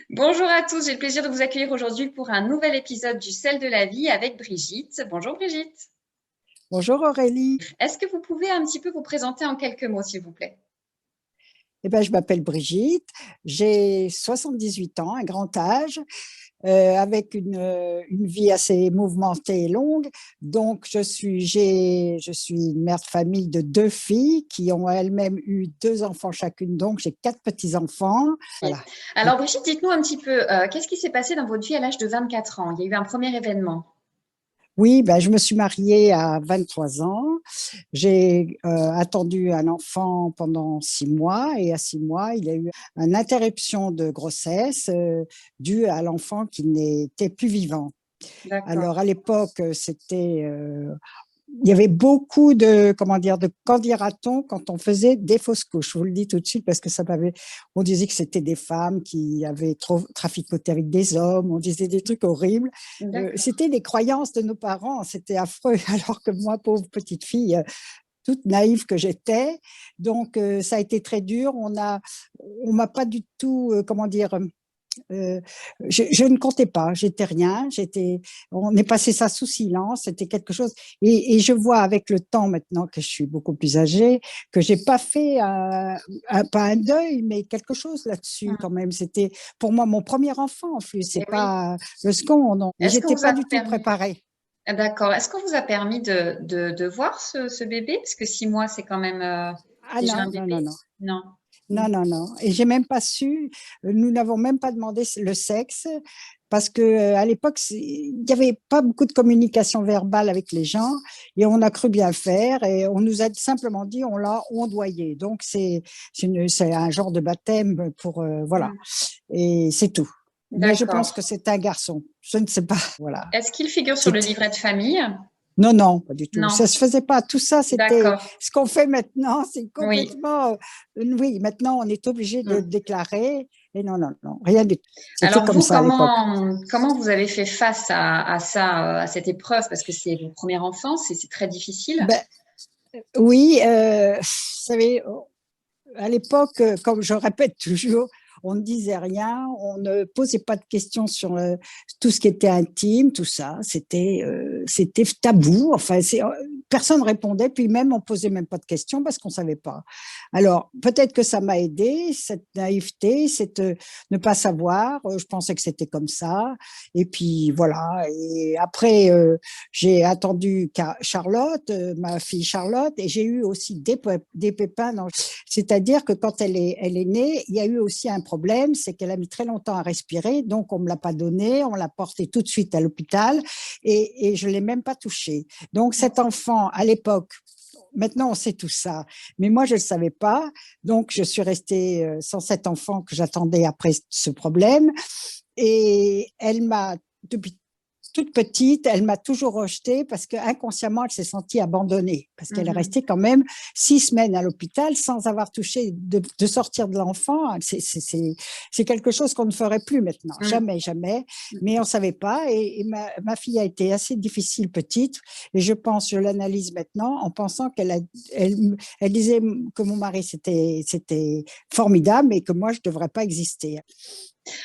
Bonjour à tous, j'ai le plaisir de vous accueillir aujourd'hui pour un nouvel épisode du Sel de la vie avec Brigitte. Bonjour Brigitte. Bonjour Aurélie. Est-ce que vous pouvez un petit peu vous présenter en quelques mots, s'il vous plaît? Je m'appelle Brigitte, j'ai 78 ans, un grand âge, avec une vie assez mouvementée et longue. Donc, je suis une mère de famille de deux filles qui ont elles-mêmes eu deux enfants chacune. Donc, j'ai quatre petits-enfants. Voilà. Alors Brigitte, dites-nous un petit peu, qu'est-ce qui s'est passé dans votre vie à l'âge de 24 ans? Il y a eu un premier événement. Oui, je me suis mariée à 23 ans. J'ai attendu un enfant pendant 6 mois et à 6 mois, il y a eu une interruption de grossesse due à l'enfant qui n'était plus vivant. D'accord. Alors à l'époque, il y avait beaucoup de, comment dire, de candidatons quand on faisait des fausses couches. Je vous le dis tout de suite parce que on disait que c'était des femmes qui avaient trop traficoté avec des hommes, on disait des trucs horribles. D'accord. C'était des croyances de nos parents, c'était affreux. Alors que moi, pauvre petite fille, toute naïve que j'étais, donc ça a été très dur. On m'a pas du tout, comment dire, je ne comptais pas, j'étais rien, on est passé ça sous silence, c'était quelque chose. Et je vois avec le temps maintenant que je suis beaucoup plus âgée, que j'ai pas fait pas un deuil, mais quelque chose là-dessus quand même. C'était pour moi mon premier enfant en plus, c'est Et oui. pas le second, non. Et Est-ce qu'on j'étais vous a pas du tout permis, préparée. d'accord, est-ce qu'on vous a permis de voir ce bébé? Parce que 6 mois, c'est quand même Ah déjà non, un non, non, bébé. non. Non. Non, non, non. Et j'ai même pas su, nous n'avons même pas demandé le sexe parce que à l'époque, il n'y avait pas beaucoup de communication verbale avec les gens et on a cru bien faire et on nous a simplement dit on l'a ondoyé. Donc c'est un genre de baptême pour voilà, Hmm. et c'est tout. Mais je D'accord. pense que c'est un garçon. Je ne sais pas. Voilà. Est-ce qu'il figure sur le C'est livret de famille? Non, non, pas du tout. Ça Non. se faisait pas. Tout ça, c'était D'accord. ce qu'on fait maintenant. C'est Oui. complètement. Oui, maintenant, on est obligé de le Hmm. déclarer. Et non, non, non, rien du tout. C'était Alors comme vous, ça à l'époque. comment vous avez fait face à ça, à cette épreuve? Parce que c'est votre première enfance et c'est très difficile. Ben, oui, vous savez, à l'époque, comme je répète toujours, on ne disait rien, on ne posait pas de questions sur tout ce qui était intime, tout ça. C'était tabou. Enfin, personne ne répondait, puis même on posait même pas de questions parce qu'on savait pas. Alors peut-être que ça m'a aidé, cette naïveté, ne pas savoir. Je pensais que c'était comme ça. Et puis voilà. Et après, j'ai attendu Charlotte, ma fille Charlotte, et j'ai eu aussi des pépins c'est-à-dire que quand elle est née, il y a eu aussi un problème, c'est qu'elle a mis très longtemps à respirer, donc on ne me l'a pas donnée, on l'a portée tout de suite à l'hôpital et je ne l'ai même pas touchée. Donc cet enfant, à l'époque, maintenant on sait tout ça, mais moi je ne le savais pas, donc je suis restée sans cet enfant que j'attendais après ce problème et elle m'a, depuis toute petite, elle m'a toujours rejetée parce qu'inconsciemment, elle s'est sentie abandonnée. Parce qu'elle est Mhm. restée quand même 6 semaines à l'hôpital sans avoir touché de sortir de l'enfant. C'est quelque chose qu'on ne ferait plus maintenant. Mhm. Jamais, jamais. Mais on ne savait pas. Et ma fille a été assez difficile petite. Et je l'analyse maintenant en pensant elle disait que mon mari, c'était formidable et que moi, je ne devrais pas exister.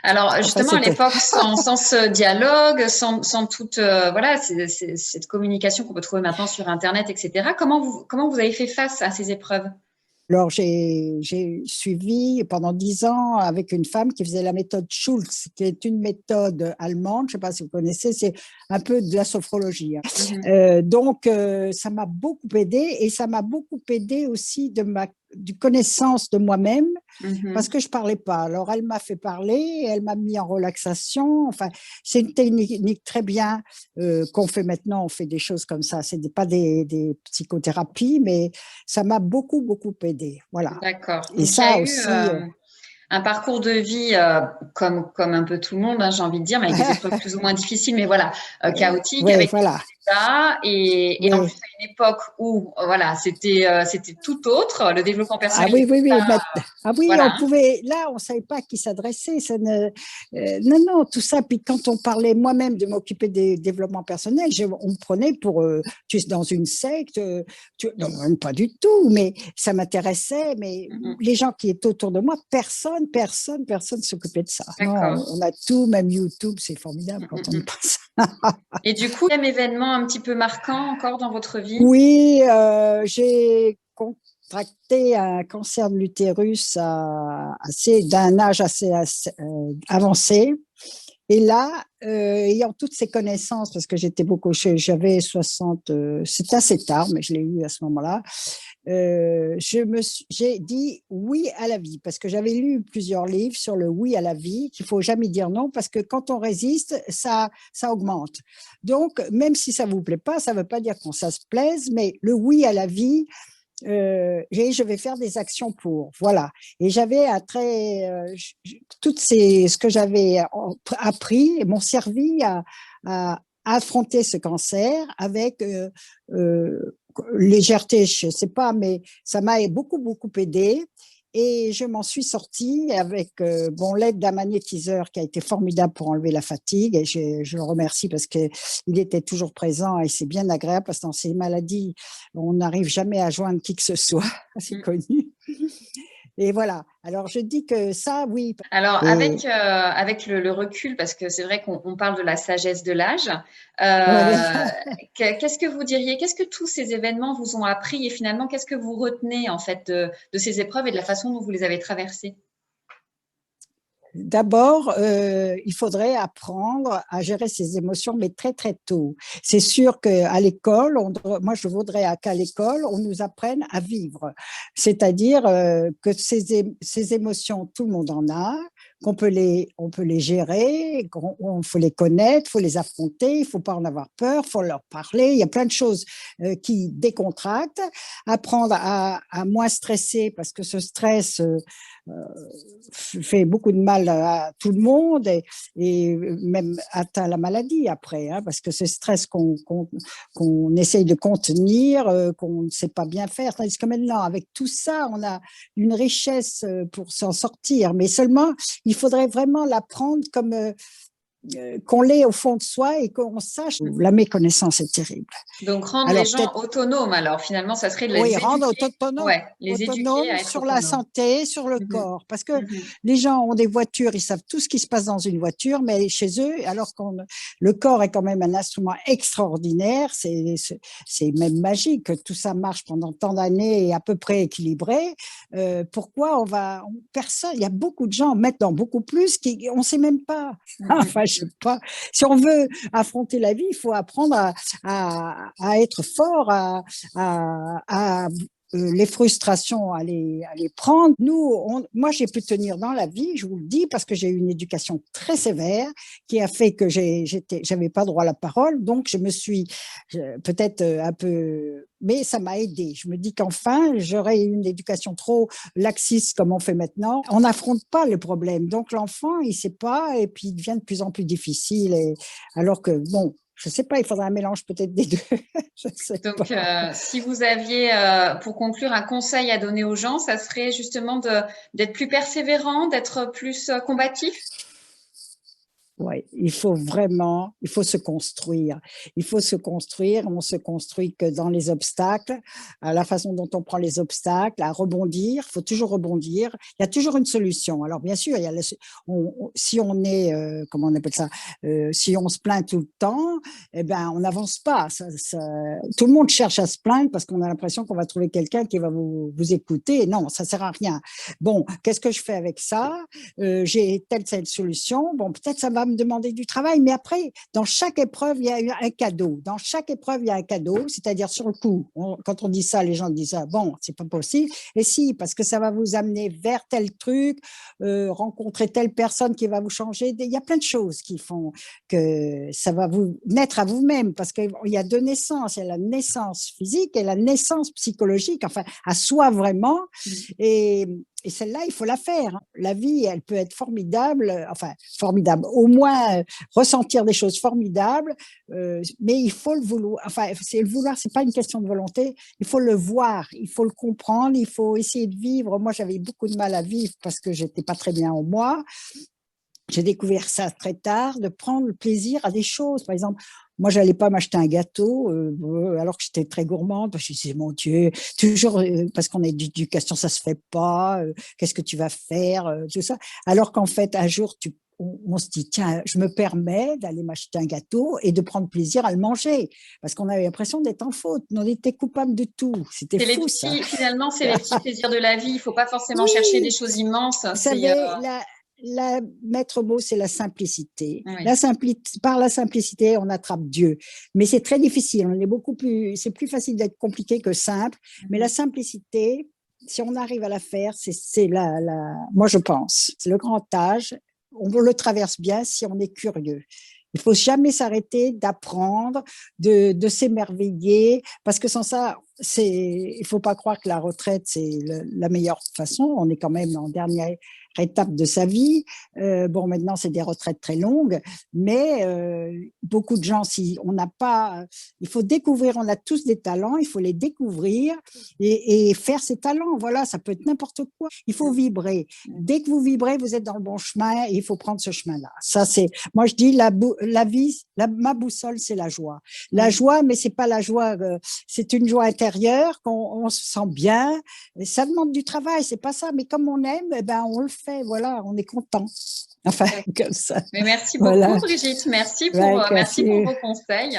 Alors Enfin, justement, à c'était l'époque, sans ce dialogue, sans toute voilà, cette communication qu'on peut trouver maintenant sur Internet, etc. Comment vous avez fait face à ces épreuves? Alors, j'ai suivi pendant 10 ans avec une femme qui faisait la méthode Schultz, qui est une méthode allemande, je ne sais pas si vous connaissez, c'est un peu de la sophrologie, hein. Mhm. Ça m'a beaucoup aidé et ça m'a beaucoup aidé aussi du connaissance de moi-même parce Mhm. que je parlais pas. Alors, elle m'a fait parler, elle m'a mis en relaxation. Enfin, c'est une technique très bien qu'on fait maintenant. On fait des choses comme ça. C'est pas des psychothérapies, mais ça m'a beaucoup, beaucoup aidé. Voilà. D'accord. Et Donc il y a ça eu aussi. un parcours de vie comme un peu tout le monde, hein, j'ai envie de dire, mais avec des épreuves plus ou moins difficiles, mais voilà, chaotique, Oui, avec voilà. ça. Et en Oui. plus, à une époque où, voilà, c'était tout autre. Le développement Ah personnel oui, n'était oui, oui. pas, Ah oui, voilà, on hein. pouvait, là, on ne savait pas à qui s'adresser. Non, non, tout ça. Puis quand on parlait moi-même de m'occuper des développements personnels, on me prenait pour, tu es dans une secte. Non, même pas du tout, mais ça m'intéressait. Mais Mm, mm. les gens qui étaient autour de moi, personne s'occupait de ça. Non, D'accord. on a tout, même YouTube, c'est formidable Mm, quand on mm, y mm. pense. Et du coup, même événement un petit peu marquant encore dans votre vie? Oui, j'ai contracté un cancer de l'utérus d'un âge assez avancé. Et là, ayant toutes ces connaissances, parce que j'avais 60, c'est assez tard, mais je l'ai eu à ce moment-là, j'ai dit oui à la vie, parce que j'avais lu plusieurs livres sur le oui à la vie, qu'il faut jamais dire non, parce que quand on résiste, ça augmente. Donc, même si ça vous plaît pas, ça veut pas dire qu'on ça se plaise, mais le oui à la vie, et je vais faire des actions pour. Voilà. Et j'avais ce que j'avais appris m'ont servi à affronter ce cancer avec légèreté, je ne sais pas, mais ça m'a beaucoup aidé. Et je m'en suis sortie avec l'aide d'un magnétiseur qui a été formidable pour enlever la fatigue. Et je le remercie parce qu'il était toujours présent et c'est bien agréable parce que dans ces maladies, on n'arrive jamais à joindre qui que ce soit. C'est Mm. connu. Et voilà. Alors, je dis que ça, oui. Alors, Et avec le recul, parce que c'est vrai qu'on parle de la sagesse de l'âge, voilà. qu'est-ce que vous diriez, qu'est-ce que tous ces événements vous ont appris et finalement, qu'est-ce que vous retenez en fait de ces épreuves et de la façon dont vous les avez traversées? D'abord, il faudrait apprendre à gérer ses émotions, mais très tôt. C'est sûr qu'à l'école, moi je voudrais qu'à l'école, on nous apprenne à vivre. C'est-à-dire que ces émotions, tout le monde en a, on peut les gérer, qu'on faut les connaître, il faut les affronter, il ne faut pas en avoir peur, il faut leur parler. Il y a plein de choses qui décontractent. Apprendre à moins stresser parce que ce stress fait beaucoup de mal à tout le monde et même atteint la maladie après, hein, parce que ce stress qu'on essaye de contenir, qu'on ne sait pas bien faire, tandis que maintenant, avec tout ça, on a une richesse pour s'en sortir, mais seulement, il faudrait vraiment l'apprendre comme qu'on l'ait au fond de soi et qu'on sache. La méconnaissance est terrible. Donc, rendre les Alors gens peut-être autonomes, alors finalement, ça serait de oui, les rendre éduquer, ouais, les éduquer autonome à être sur la autonomes. santé, sur le Mhm, corps. Parce que mhm. les gens ont des voitures, ils savent tout ce qui se passe dans une voiture, mais chez eux, le corps est quand même un instrument extraordinaire, c'est même magique que tout ça marche pendant tant d'années et à peu près équilibré. Pourquoi personne, il y a beaucoup de gens, maintenant beaucoup plus, on ne sait même pas. Enfin, je sais pas. Si on veut affronter la vie, il faut apprendre à être fort, les frustrations, à les prendre. Moi, j'ai pu tenir dans la vie, je vous le dis, parce que j'ai eu une éducation très sévère qui a fait que j'avais pas droit à la parole. Donc, je me suis peut-être un peu, mais ça m'a aidé. Je me dis qu'enfin, j'aurais eu une éducation trop laxiste comme on fait maintenant. On n'affronte pas les problèmes. Donc, l'enfant, il sait pas et puis il devient de plus en plus difficile. Alors que, bon, je sais pas, il faudrait un mélange peut-être des deux. Je sais Donc, pas. si vous aviez, pour conclure, un conseil à donner aux gens, ça serait justement d'être plus persévérant, d'être plus combatif. Ouais, il faut se construire. Il faut se construire. On se construit que dans les obstacles, à la façon dont on prend les obstacles, à rebondir. Il faut toujours rebondir. Il y a toujours une solution. Alors bien sûr, si on est, comment on appelle ça, si on se plaint tout le temps, eh ben on n'avance pas. Tout le monde cherche à se plaindre parce qu'on a l'impression qu'on va trouver quelqu'un qui va vous écouter. Non, ça sert à rien. Bon, qu'est-ce que je fais avec ça? J'ai telle solution. Bon, peut-être ça va me demander du travail, mais après, dans chaque épreuve, il y a un cadeau. Dans chaque épreuve, il y a un cadeau, c'est-à-dire sur le coup. Quand on dit ça, les gens disent ah, bon, c'est pas possible. Et si, parce que ça va vous amener vers tel truc, rencontrer telle personne qui va vous changer. Il y a plein de choses qui font que ça va vous naître à vous-même, parce qu'il y a deux naissances. Il y a la naissance physique et la naissance psychologique, enfin, à soi vraiment. Et et celle-là, il faut la faire. La vie, elle peut être formidable, enfin formidable, au moins ressentir des choses formidables, mais il faut le vouloir. Enfin, c'est le vouloir, c'est pas une question de volonté. Il faut le voir, il faut le comprendre, il faut essayer de vivre. Moi, j'avais beaucoup de mal à vivre parce que j'étais pas très bien en moi. J'ai découvert ça très tard, de prendre le plaisir à des choses. Par exemple, moi, j'allais pas m'acheter un gâteau alors que j'étais très gourmande. Parce que je disais, mon Dieu, toujours parce qu'on est d'éducation, ça se fait pas. Qu'est-ce que tu vas faire, tout ça. Alors qu'en fait, un jour, on se dit, tiens, je me permets d'aller m'acheter un gâteau et de prendre plaisir à le manger. Parce qu'on avait l'impression d'être en faute. On était coupable de tout. C'était fou, ça. Finalement, c'est les petits plaisirs de la vie. Il ne faut pas forcément chercher des Oui, choses immenses. vous savez, la maître mot, c'est la simplicité. Oui. Par la simplicité, on attrape Dieu. Mais c'est très difficile. C'est plus facile d'être compliqué que simple. Mais la simplicité, si on arrive à la faire, moi je pense, c'est le grand âge. On le traverse bien si on est curieux. Il faut jamais s'arrêter d'apprendre, de s'émerveiller, parce que sans ça, il faut pas croire que la retraite, c'est la meilleure façon. On est quand même en dernière étape de sa vie. Bon, maintenant, c'est des retraites très longues, mais beaucoup de gens, si on n'a pas, il faut découvrir, on a tous des talents, il faut les découvrir et faire ces talents. Voilà, ça peut être n'importe quoi. Il faut vibrer. Dès que vous vibrez, vous êtes dans le bon chemin et il faut prendre ce chemin-là. Ça, moi, je dis, la vie, ma boussole, c'est la joie. La joie, mais c'est pas la joie, c'est une joie intérieure, qu'on se sent bien. Ça demande du travail, c'est pas ça, mais comme on aime, eh ben, on le fait, voilà, on est content. Enfin, comme ça. Mais merci beaucoup, voilà. Brigitte. Merci pour vos conseils.